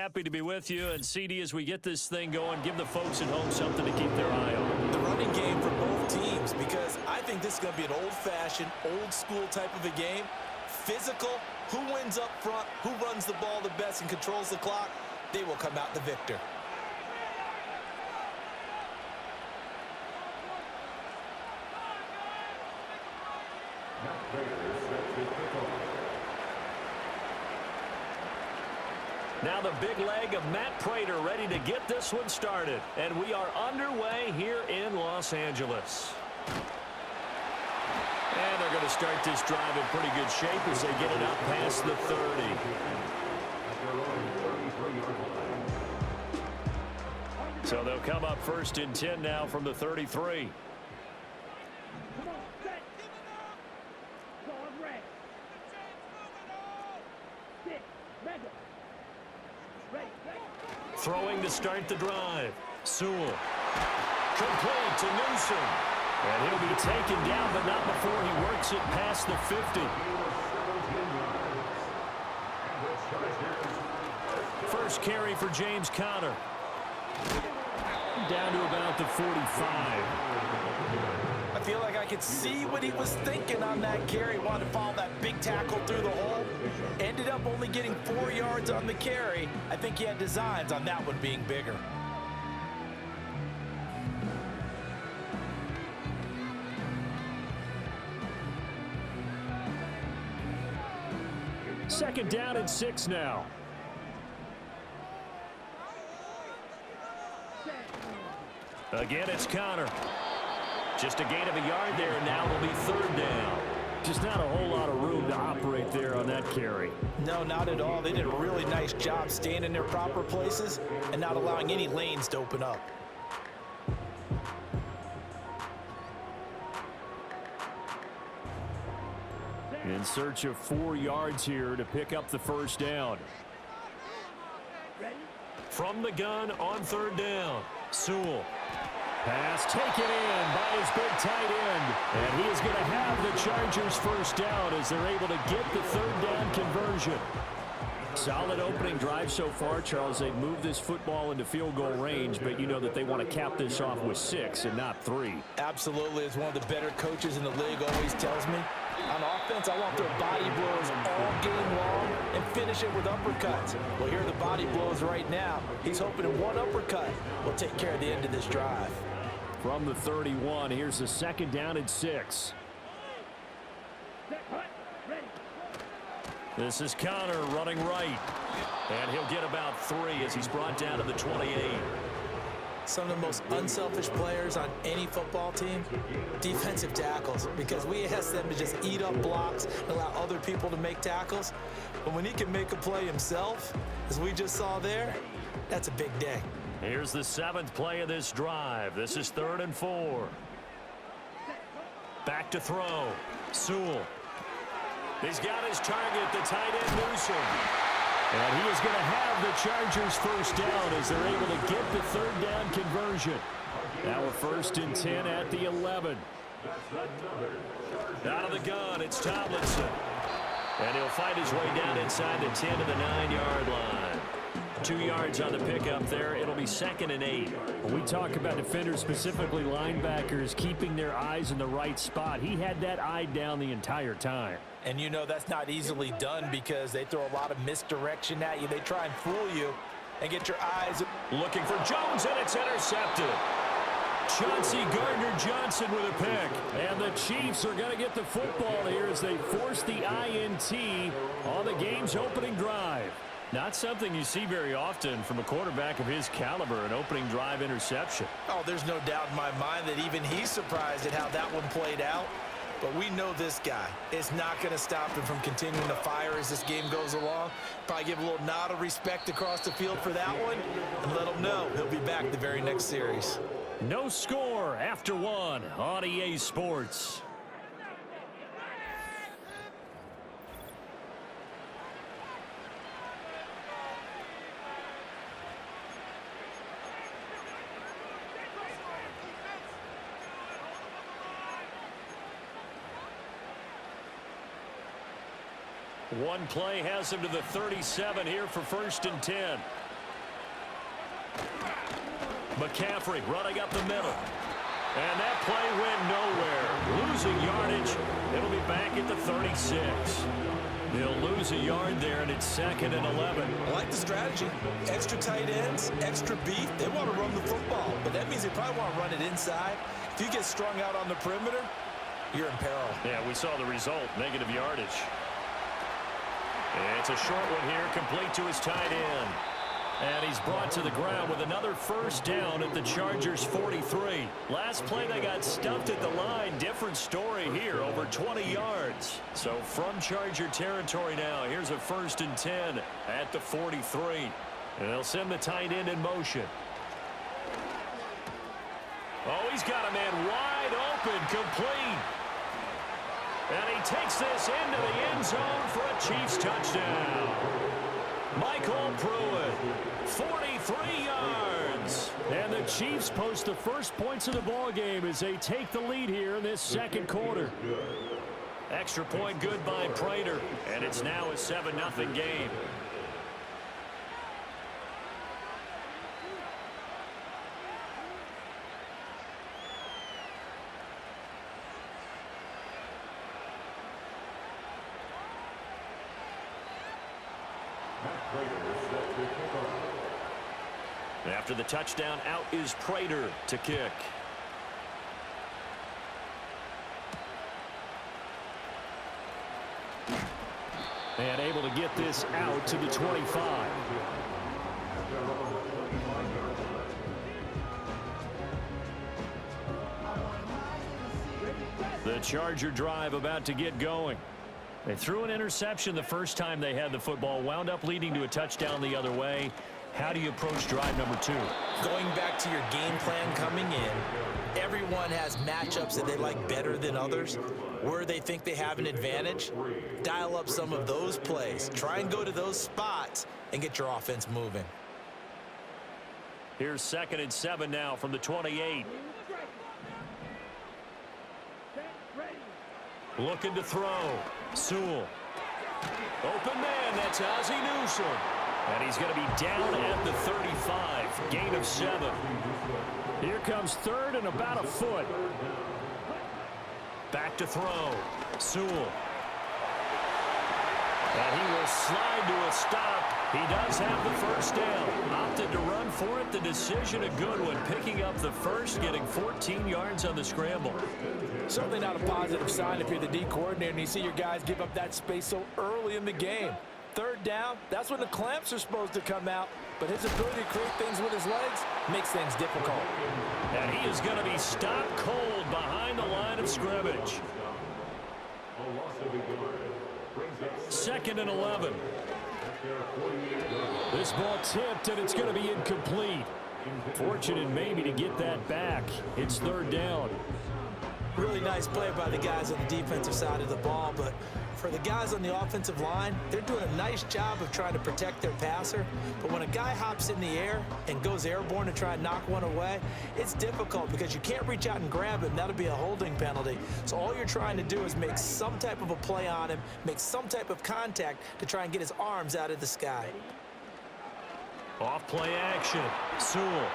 happy to be with you. And CD, as we get this thing going, give the folks at home something to keep their eye on. The running game for both teams, because I think this is going to be an old-fashioned, old-school type of a game. Physical, who wins up front, who runs the ball the best and controls the clock, they will come out the victor. Now the big leg of Matt Prater ready to get this one started. And we are underway here in Los Angeles. And they're going to start this drive in pretty good shape as they get it up past the 30. So they'll come up first and 10 now from the 33. Throwing to start the drive. Sewell. Complete to Newsom. And he'll be taken down, but not before he works it past the 50. First carry for James Conner. Down to about the 45. I feel like I could see what he was thinking on that carry. Wanted to follow that big tackle through the hole. Ended up only getting 4 yards on the carry. I think he had designs on that one being bigger. Second down and 6 now. Again, it's Conner. Just a gain of a yard there, and now it'll be third down. Just not a whole lot of room to operate there on that carry. No, not at all. They did a really nice job staying in their proper places and not allowing any lanes to open up. In search of 4 yards here to pick up the first down. From the gun on third down, Sewell. Pass taken in by his big tight end. And he is going to have the Chargers first down as they're able to get the third down conversion. Solid opening drive so far, Charles. They've moved this football into field goal range, but you know that they want to cap this off with 6 and not 3. Absolutely. As one of the better coaches in the league always tells me, on offense, I want their body blows all game long and finish it with uppercuts. Well, here are the body blows right now. He's hoping in one uppercut will take care of the end of this drive. From the 31, here's the second down and 6. This is Conner running right. And he'll get about 3 as he's brought down to the 28. Some of the most unselfish players on any football team, defensive tackles, because we ask them to just eat up blocks and allow other people to make tackles. But when he can make a play himself, as we just saw there, that's a big day. Here's the 7th play of this drive. This is 3rd and 4. Back to throw. Sewell. He's got his target, the tight end Newsom. And he is going to have the Chargers first down as they're able to get the third down conversion. Now a 1st and 10 at the 11. Out of the gun, it's Tomlinson. And he'll fight his way down inside the 10 to the 9-yard line. 2 yards on the pickup there. It'll be 2nd and 8. When we talk about defenders, specifically linebackers, keeping their eyes in the right spot, he had that eye down the entire time. And you know that's not easily done because they throw a lot of misdirection at you. They try and fool you and get your eyes. Looking for Jones, and it's intercepted. Chauncey Gardner-Johnson with a pick. And the Chiefs are going to get the football here as they force the INT on the game's opening drive. Not something you see very often from a quarterback of his caliber, an opening drive interception. Oh, there's no doubt in my mind that even he's surprised at how that one played out. But we know this guy is not going to stop him from continuing to fire as this game goes along. Probably give a little nod of respect across the field for that one and let him know he'll be back the very next series. No score after 1 on EA Sports. One play has him to the 37 here for 1st and 10. McCaffrey running up the middle. And that play went nowhere. Losing yardage. It'll be back at the 36. They'll lose a yard there, and it's 2nd and 11. I like the strategy. Extra tight ends, extra beef. They want to run the football, but that means they probably want to run it inside. If you get strung out on the perimeter, you're in peril. Yeah, we saw the result, negative yardage. It's a short one here, complete to his tight end. And he's brought to the ground with another first down at the Chargers' 43. Last play, they got stuffed at the line. Different story here, over 20 yards. So from Charger territory now, here's a 1st and 10 at the 43. And they'll send the tight end in motion. Oh, he's got a man wide open, complete. And he takes this into the end zone for a Chiefs touchdown. Michael Pruitt, 43 yards. And the Chiefs post the first points of the ball game as they take the lead here in this 2nd quarter. Extra point good by Prater, and it's now a 7-0 game. After the touchdown, out is Prater to kick. And able to get this out to the 25. The Charger drive about to get going. They threw an interception the first time they had the football, wound up leading to a touchdown the other way. How do you approach drive number 2? Going back to your game plan coming in, everyone has matchups that they like better than others. Where they think they have an advantage, dial up some of those plays. Try and go to those spots and get your offense moving. Here's 2nd and 7 now from the 28. Looking to throw. Sewell. Open man, that's Ozzie Newsome. And he's going to be down at the 35. Gain of 7. Here comes 3rd and about a foot. Back to throw. Sewell. And he will slide to a stop. He does have the first down. Opted to run for it. The decision a good one. Picking up the first, getting 14 yards on the scramble. Certainly not a positive sign if you're the D coordinator and you see your guys give up that space so early in the game. 3rd down, that's when the clamps are supposed to come out. But his ability to create things with his legs makes things difficult. And he is going to be stopped cold behind the line of scrimmage. 2nd and 11. This ball tipped, and it's going to be incomplete. Fortunate maybe to get that back. It's 3rd down. Really nice play by the guys on the defensive side of the ball, but for the guys on the offensive line, they're doing a nice job of trying to protect their passer. But when a guy hops in the air and goes airborne to try and knock one away, it's difficult because you can't reach out and grab him. That'll be a holding penalty. So all you're trying to do is make some type of a play on him, make some type of contact to try and get his arms out of the sky. Off play action. Sewell.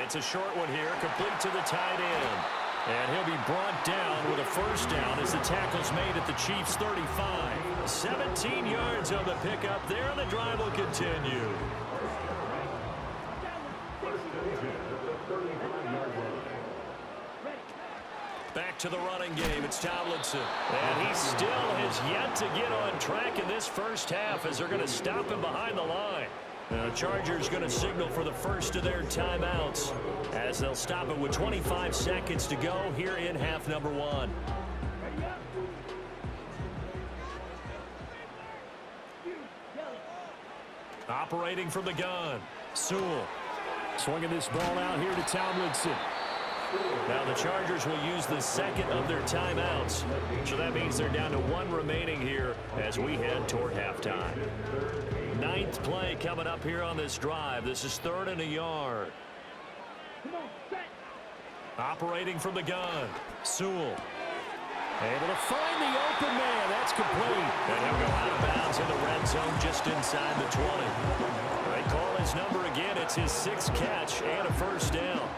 It's a short one here, complete to the tight end. And he'll be brought down with a first down as the tackle's made at the Chiefs' 35. 17 yards on the pickup there, and the drive will continue. Back to the running game. It's Tomlinson. And he still has yet to get on track in this first half as they're going to stop him behind the line. The Chargers going to signal for the first of their timeouts as they'll stop it with 25 seconds to go here in half number 1. Operating from the gun. Sewell swinging this ball out here to Tomlinson. Now the Chargers will use the second of their timeouts. So that means they're down to 1 remaining here as we head toward halftime. 9th play coming up here on this drive. This is 3rd and a yard. Operating from the gun. Sewell. Able to find the open man. That's complete. And he'll go out of bounds in the red zone just inside the 20. They call his his number again. It's his 6th catch and a first down.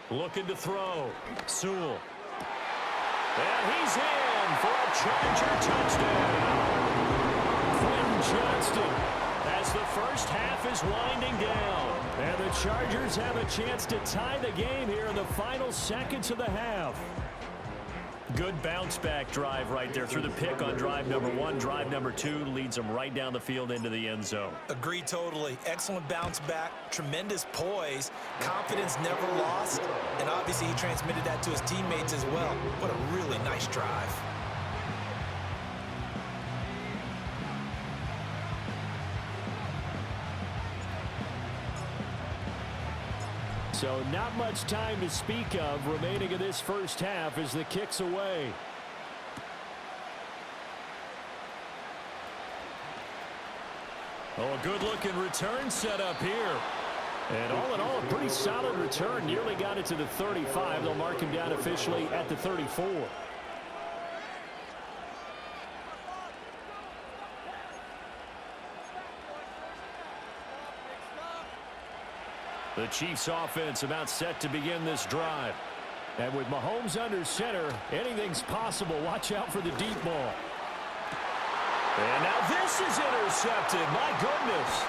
Looking to throw. Sewell. And he's in for a Charger touchdown. Quentin Johnston as the first half is winding down. And the Chargers have a chance to tie the game here in the final seconds of the half. Good bounce-back drive right there through the pick on drive number 1. Drive number 2 leads them right down the field into the end zone. Agree totally. Excellent bounce back, tremendous poise, confidence never lost, and obviously he transmitted that to his teammates as well. What a really nice drive. So not much time to speak of remaining in this first half as the kick's away. Oh, a good-looking return set up here. And all in all, a pretty solid return. Nearly got it to the 35. They'll mark him down officially at the 34. The Chiefs offense about set to begin this drive. And with Mahomes under center, anything's possible. Watch out for the deep ball. And now this is intercepted. My goodness.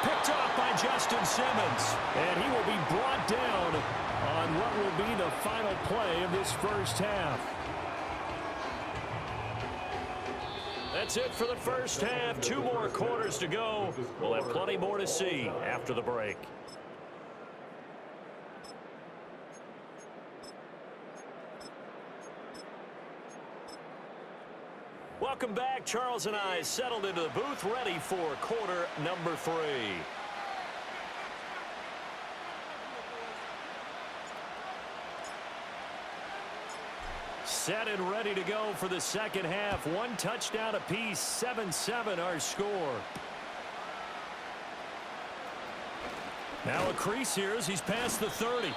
Picked off by Justin Simmons. And he will be brought down on what will be the final play of this first half. That's it for the first half. 2 more quarters to go. We'll have plenty more to see after the break. Welcome back. Charles and I settled into the booth, ready for quarter number 3. Set and ready to go for the second half. 1 touchdown apiece, 7-7 our score. Now a crease here as he's past the 30.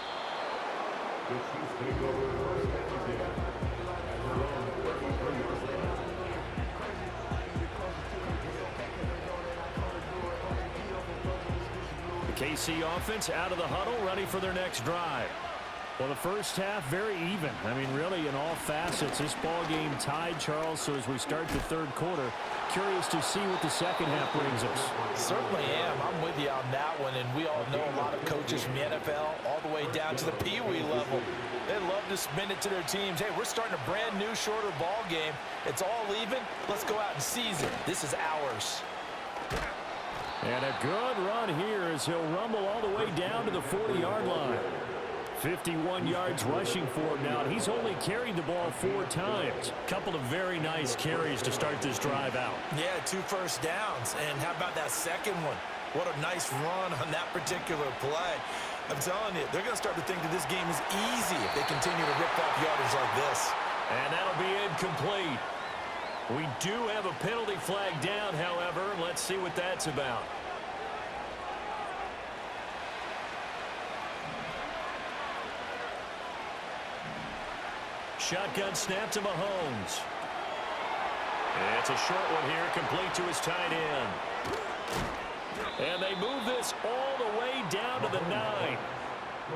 KC offense out of the huddle, ready for their next drive. Well, the first half, very even. I mean, really, in all facets, this ball game tied, Charles. So as we start the third quarter, curious to see what the second half brings us. Certainly am. I'm with you on that one. And we all know a lot of coaches from the NFL all the way down to the Pee-wee level. They love to spin it to their teams. Hey, we're starting a brand new, shorter ball game. It's all even. Let's go out and seize it. This is ours. And a good run here as he'll rumble all the way down to the 40-yard line. 51 yards rushing for him now, and he's only carried the ball 4 times. Couple of very nice carries to start this drive out. Yeah, 2 first downs. And how about that second one? What a nice run on that particular play. I'm telling you, they're going to start to think that this game is easy if they continue to rip off yardage like this. And that'll be incomplete. We do have a penalty flag down, however. Let's see what that's about. Shotgun snap to Mahomes. It's a short one here, complete to his tight end. And they move this all the way down to the 9.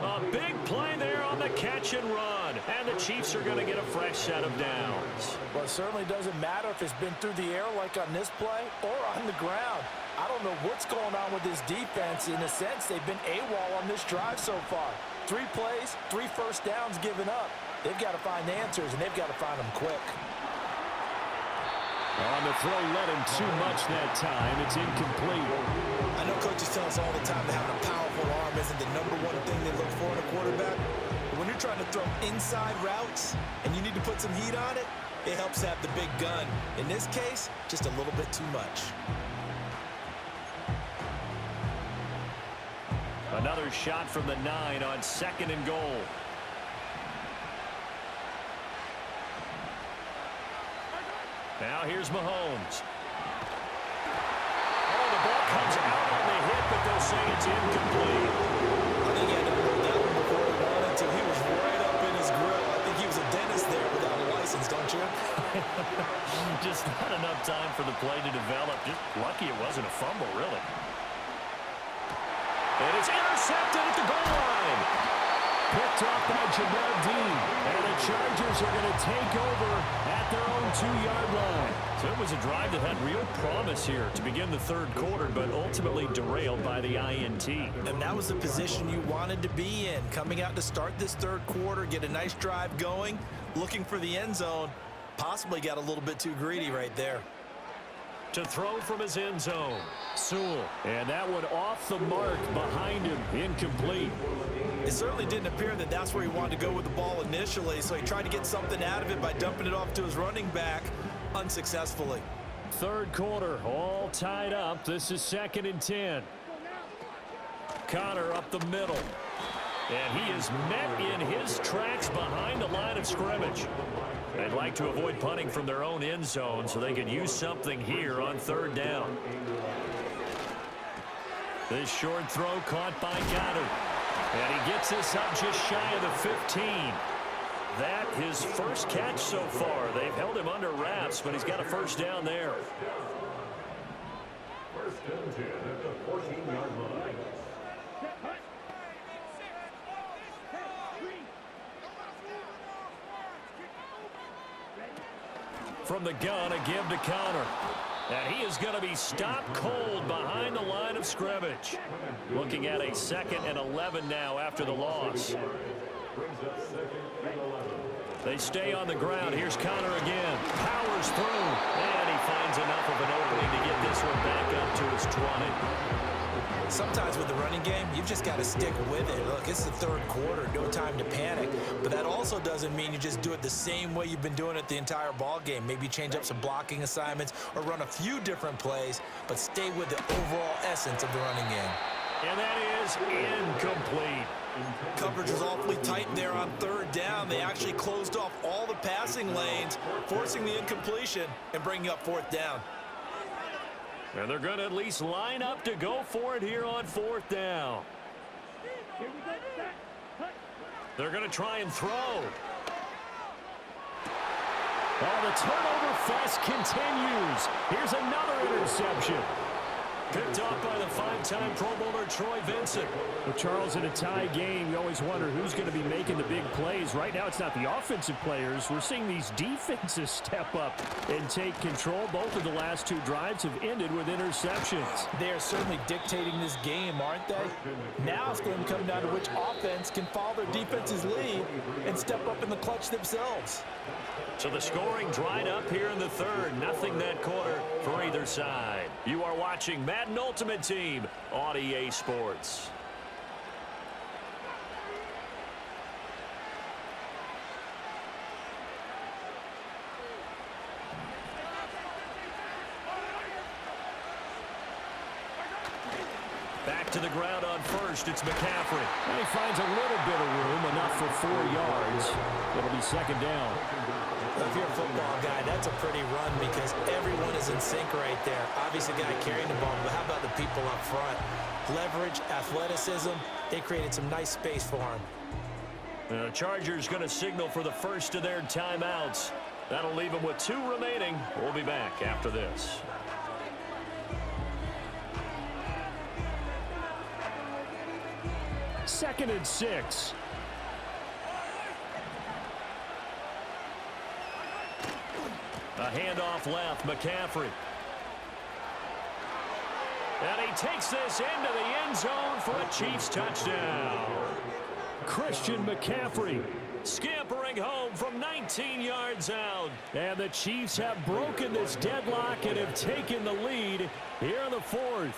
A big play there on the catch and run. And the Chiefs are going to get a fresh set of downs. Well, it certainly doesn't matter if it's been through the air like on this play or on the ground. I don't know what's going on with this defense. In a sense, they've been AWOL on this drive so far. 3 plays, 3 first downs given up. They've got to find answers, and they've got to find them quick. On the throw, led him too much that time. It's incomplete. I know coaches tell us all the time that having a powerful arm isn't the #1 thing they look for in a quarterback. But when you're trying to throw inside routes and you need to put some heat on it, it helps have the big gun. In this case, just a little bit too much. Another shot from the 9 on 2nd and goal. Now here's Mahomes. Oh, the ball comes out on the hit, but they'll say it's incomplete. I think he had to hold that one before he wanted to. He was right up in his grill. I think he was a dentist there without a license Just not enough time for the play to develop. Just lucky it wasn't a fumble, really. And it's intercepted at the goal line. Picked off by Jamel Dean. And the Chargers are going to take over at their own 2-yard line. So it was a drive that had real promise here to begin the third quarter, but ultimately derailed by the INT. And that was the position you wanted to be in. Coming out to start this third quarter, get a nice drive going, looking for the end zone. Possibly got a little bit too greedy right there. To throw from his end zone, Sewell. And that one off the mark behind him, incomplete. It certainly didn't appear that that's where he wanted to go with the ball initially, so he tried to get something out of it by dumping it off to his running back unsuccessfully. Third quarter, all tied up. This is 2nd and 10. Connor up the middle. And he is met in his tracks behind the line of scrimmage. They'd like to avoid punting from their own end zone so they can use something here on 3rd down. This short throw caught by Goddard. And he gets this up just shy of the 15. That his first catch so far. They've held him under wraps, but he's got a first down there. First and 10 at the 14-yard line. From the gun, a give to Connor. And he is going to be stopped cold behind the line of scrimmage. Looking at a 2nd and 11 now after the loss. They stay on the ground. Here's Connor again. Powers through. And he finds enough of an opening to get this one back up to his 20. Sometimes with the running game, you've just got to stick with it. Look, it's the third quarter, no time to panic. But that also doesn't mean you just do it the same way you've been doing it the entire ball game. Maybe change up some blocking assignments or run a few different plays, but stay with the overall essence of the running game. And that is incomplete. Coverage was awfully tight there on 3rd down. They actually closed off all the passing lanes, forcing the incompletion and bringing up 4th down. And they're going to at least line up to go for it here on 4th down. They're going to try and throw. Oh, the turnover fest continues. Here's another interception. Picked off by the 5-time Pro Bowler Troy Vincent. Well, Charles, in a tie game, you always wonder who's going to be making the big plays. Right now, it's not the offensive players. We're seeing these defenses step up and take control. Both of the last 2 drives have ended with interceptions. They are certainly dictating this game, aren't they? Now it's going to come down to which offense can follow their defense's lead and step up in the clutch themselves. So the scoring dried up here in the 3rd. Nothing that quarter for either side. You are watching Madden Ultimate Team on EA Sports. Back to the ground on first. It's McCaffrey. And he finds a little bit of room, enough for 4 yards. It'll be 2nd down. If you're a football guy, that's a pretty run because everyone is in sync right there. Obviously, the guy carrying the ball, but how about the people up front? Leverage, athleticism, they created some nice space for him. The Chargers going to signal for the first of their timeouts. That'll leave them with 2 remaining. We'll be back after this. Second and 6. A handoff left, McCaffrey. And he takes this into the end zone for a Chiefs touchdown. Christian McCaffrey Scampering home from 19 yards out. And the Chiefs have broken this deadlock and have taken the lead here in the 4th.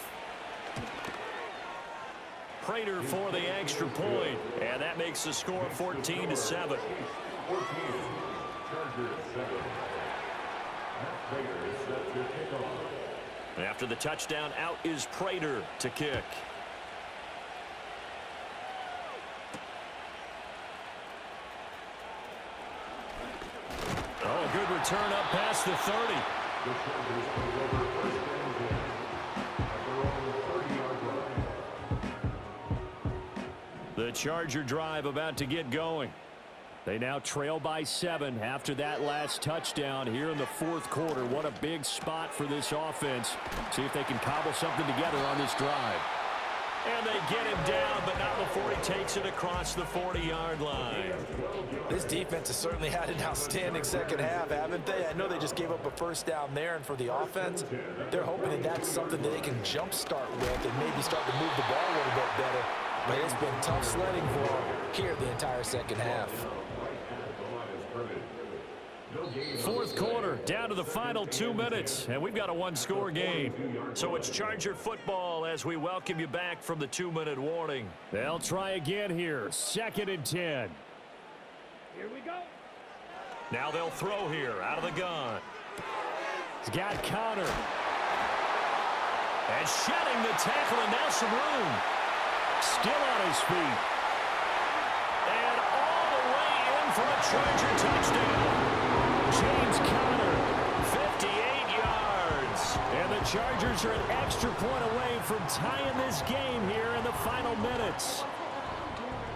Prater for the extra point. And that makes the score 14-7. After the touchdown, out is Prater to kick. Oh, good return up past the 30. The Charger drive about to get going. They now trail by 7 after that last touchdown here in the fourth quarter. What a big spot for this offense. See if they can cobble something together on this drive. And they get him down, but not before he takes it across the 40-yard line. This defense has certainly had an outstanding second half, haven't they? I know they just gave up a first down there, and for the offense, they're hoping that that's something that they can jumpstart with and maybe start to move the ball a little bit better. But it's been tough sledding for them here the entire second half. Fourth quarter, down to the final 2 minutes, and we've got a one-score game. So it's Charger football as we welcome you back from the 2-minute warning. They'll try again here, 2nd and 10. Here we go. Now they'll throw here out of the gun. He's got Connor. And shedding the tackle, and now some room. Still on his feet. And all the way in for a Charger touchdown. James Conner, 58 yards. and the Chargers are an extra point away from tying this game here in the final minutes.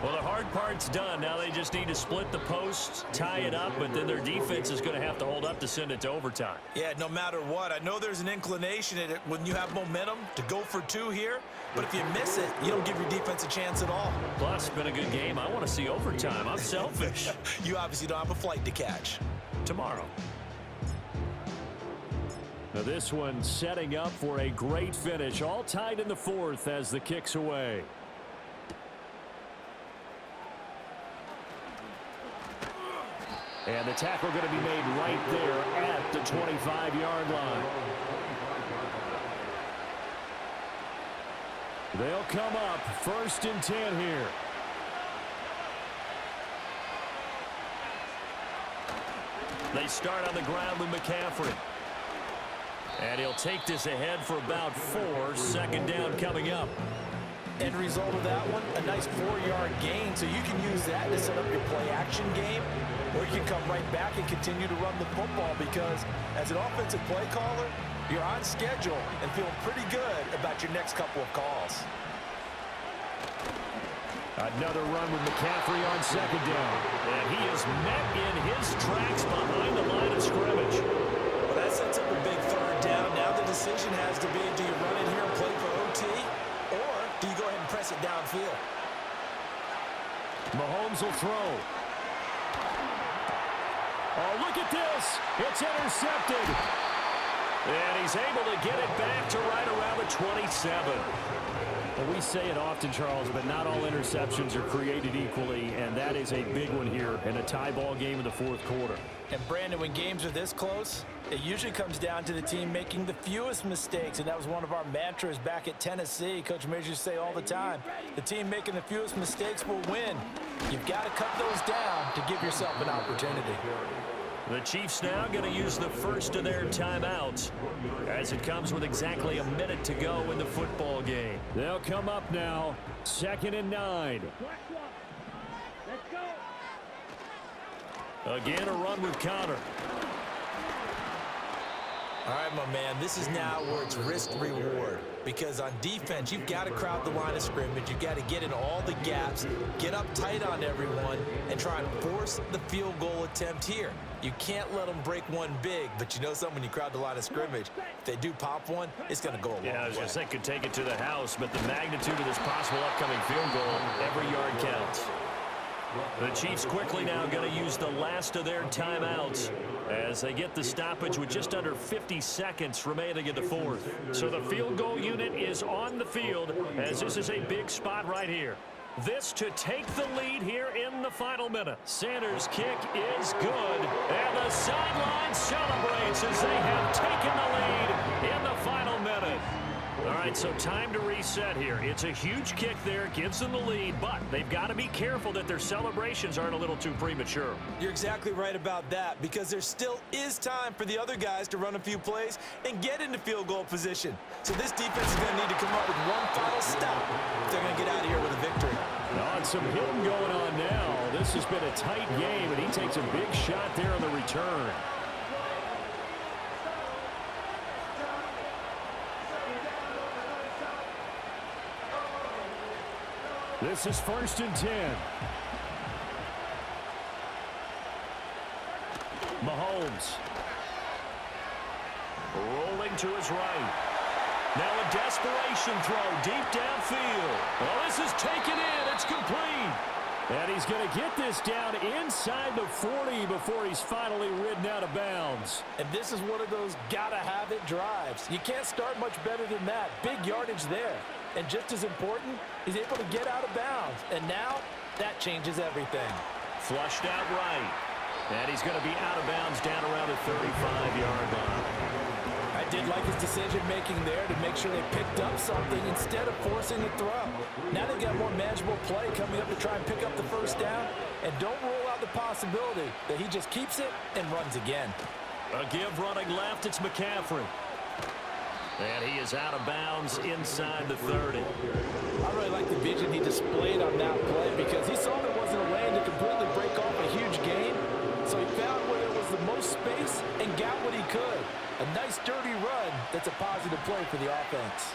Well, the hard part's done. Now they just need to split the posts, tie it up, but then their defense is going to have to hold up to send it to overtime. Yeah, no matter what. I know there's an inclination in it when you have momentum to go for 2 here, but if you miss it, you don't give your defense a chance at all. Plus, it's been a good game. I want to see overtime. I'm selfish. You obviously don't have a flight to catch. Tomorrow. Now this one setting up for a great finish. All tied in the fourth as the kick's away. And the tackle going to be made right there at the 25-yard line. They'll come up 1st and 10 here. They start on the ground with McCaffrey. And he'll take this ahead for about 4. 2nd down coming up. End result of that one, a nice 4-yard gain, so you can use that to set up your play-action game, or you can come right back and continue to run the football because as an offensive play caller, you're on schedule and feeling pretty good about your next couple of calls. Another run with McCaffrey on 2nd down. And he is met in his tracks behind the line of scrimmage. Well, that sets up a big 3rd down. Now the decision has to be, do you run in here and play for OT, or do you go ahead and press it downfield? Mahomes will throw. Oh, look at this. It's intercepted. And he's able to get it back to right around the 27. Well, we say it often, Charles, but not all interceptions are created equally, and that is a big one here in a tie ball game in the fourth quarter. And Brandon, when games are this close, it usually comes down to the team making the fewest mistakes, and that was one of our mantras back at Tennessee. Coach Majors used to say all the time, the team making the fewest mistakes will win. You've got to cut those down to give yourself an opportunity. The Chiefs now going to use the first of their timeouts as it comes with exactly a minute to go in the football game. They'll come up now, 2nd and 9. Let's go. Again, a run with Connor. All right, my man, this is now where it's risk-reward because on defense, you've got to crowd the line of scrimmage. You've got to get in all the gaps, get up tight on everyone, and try and force the field goal attempt here. You can't let them break one big, but you know something, when you crowd the line of scrimmage, if they do pop one, it's going to go a long way. Yeah, I was going to say could take it to the house, but the magnitude of this possible upcoming field goal, every yard counts. The Chiefs quickly now going to use the last of their timeouts as they get the stoppage with just under 50 seconds remaining in the fourth. So the field goal unit is on the field as this is a big spot right here. This to take the lead here in the final minute. Sanders' kick is good, and the sideline celebrates as they have taken the lead in the final minute. All right, so time to reset here. It's a huge kick there, gives them the lead, but they've got to be careful that their celebrations aren't a little too premature. You're exactly right about that because there still is time for the other guys to run a few plays and get into field goal position. So this defense is going to need to come up with one final stop if they're going to get out of here with a victory. On some hitting going on now. This has been a tight game, and he takes a big shot there on the return. This is 1st and 10. Mahomes. Rolling to his right. Now a desperation throw deep downfield. Oh, this is taken in. It's complete. And he's going to get this down inside the 40 before he's finally ridden out of bounds. And this is one of those gotta-have-it drives. You can't start much better than that. Big yardage there. And just as important, he's able to get out of bounds. And now, that changes everything. Flushed out right. And he's going to be out of bounds down around the 35-yard line. I did like his decision-making there to make sure they picked up something instead of forcing a throw. Now they've got more manageable play coming up to try and pick up the first down. And don't rule out the possibility that he just keeps it and runs again. A give running left, it's McCaffrey. And he is out of bounds inside the 30. I really like the vision he displayed on that play because he saw there wasn't a lane to completely break off a huge gain. So he found where there was the most space and got what he could. A nice, dirty run that's a positive play for the offense.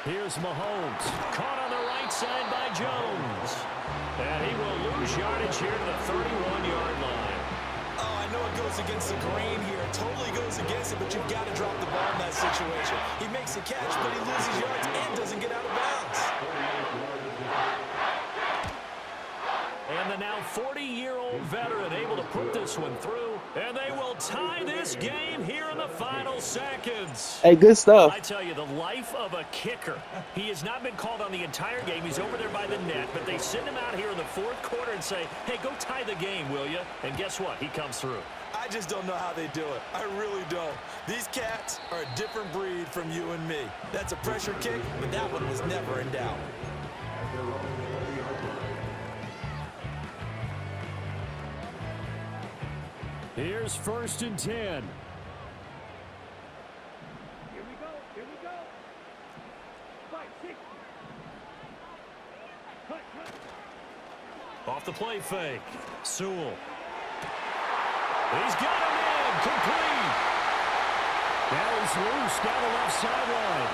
Here's Mahomes. Caught on the right side by Jones. And he will lose yardage here to the 31-yard line. Oh, I know it goes against the grain here. It totally goes against it, but you've got to drop the ball in that situation. He makes a catch, but he loses yards and doesn't get out of bounds. And the now 40-year-old veteran able to put this one through. And they will tie this game here in the final seconds. Hey, good stuff. I tell you, the life of a kicker. He has not been called on the entire game. He's over there by the net. But they send him out here in the fourth quarter and say, hey, go tie the game, will you? And guess what? He comes through. I just don't know how they do it. I really don't. These cats are a different breed from you and me. That's a pressure kick, but that one was never in doubt. Here's 1st and 10. Here we go. Here we go. 5, 6. Cut. Off the play fake. Sewell. He's got him in. Complete. Now he's loose down the left sideline.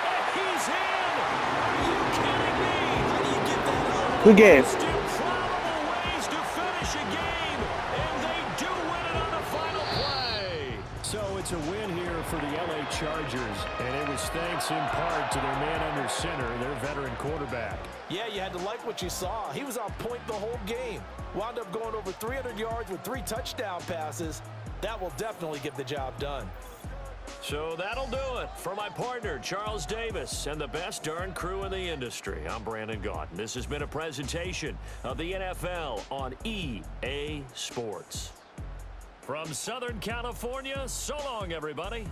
And he's in. Are you kidding me? How do you get that up? Good game. Most improbable ways to finish a game. And they do win it on the final play. So it's a win here for the LA Chargers. And it was thanks in part to their man under center, their veteran quarterback. Yeah, you had to like what you saw. He was on point the whole game. Wound up going over 300 yards with 3 touchdown passes. That will definitely get the job done. So that'll do it for my partner, Charles Davis, and the best darn crew in the industry. I'm Brandon Gaudin. This has been a presentation of the NFL on EA Sports. From Southern California, so long, everybody.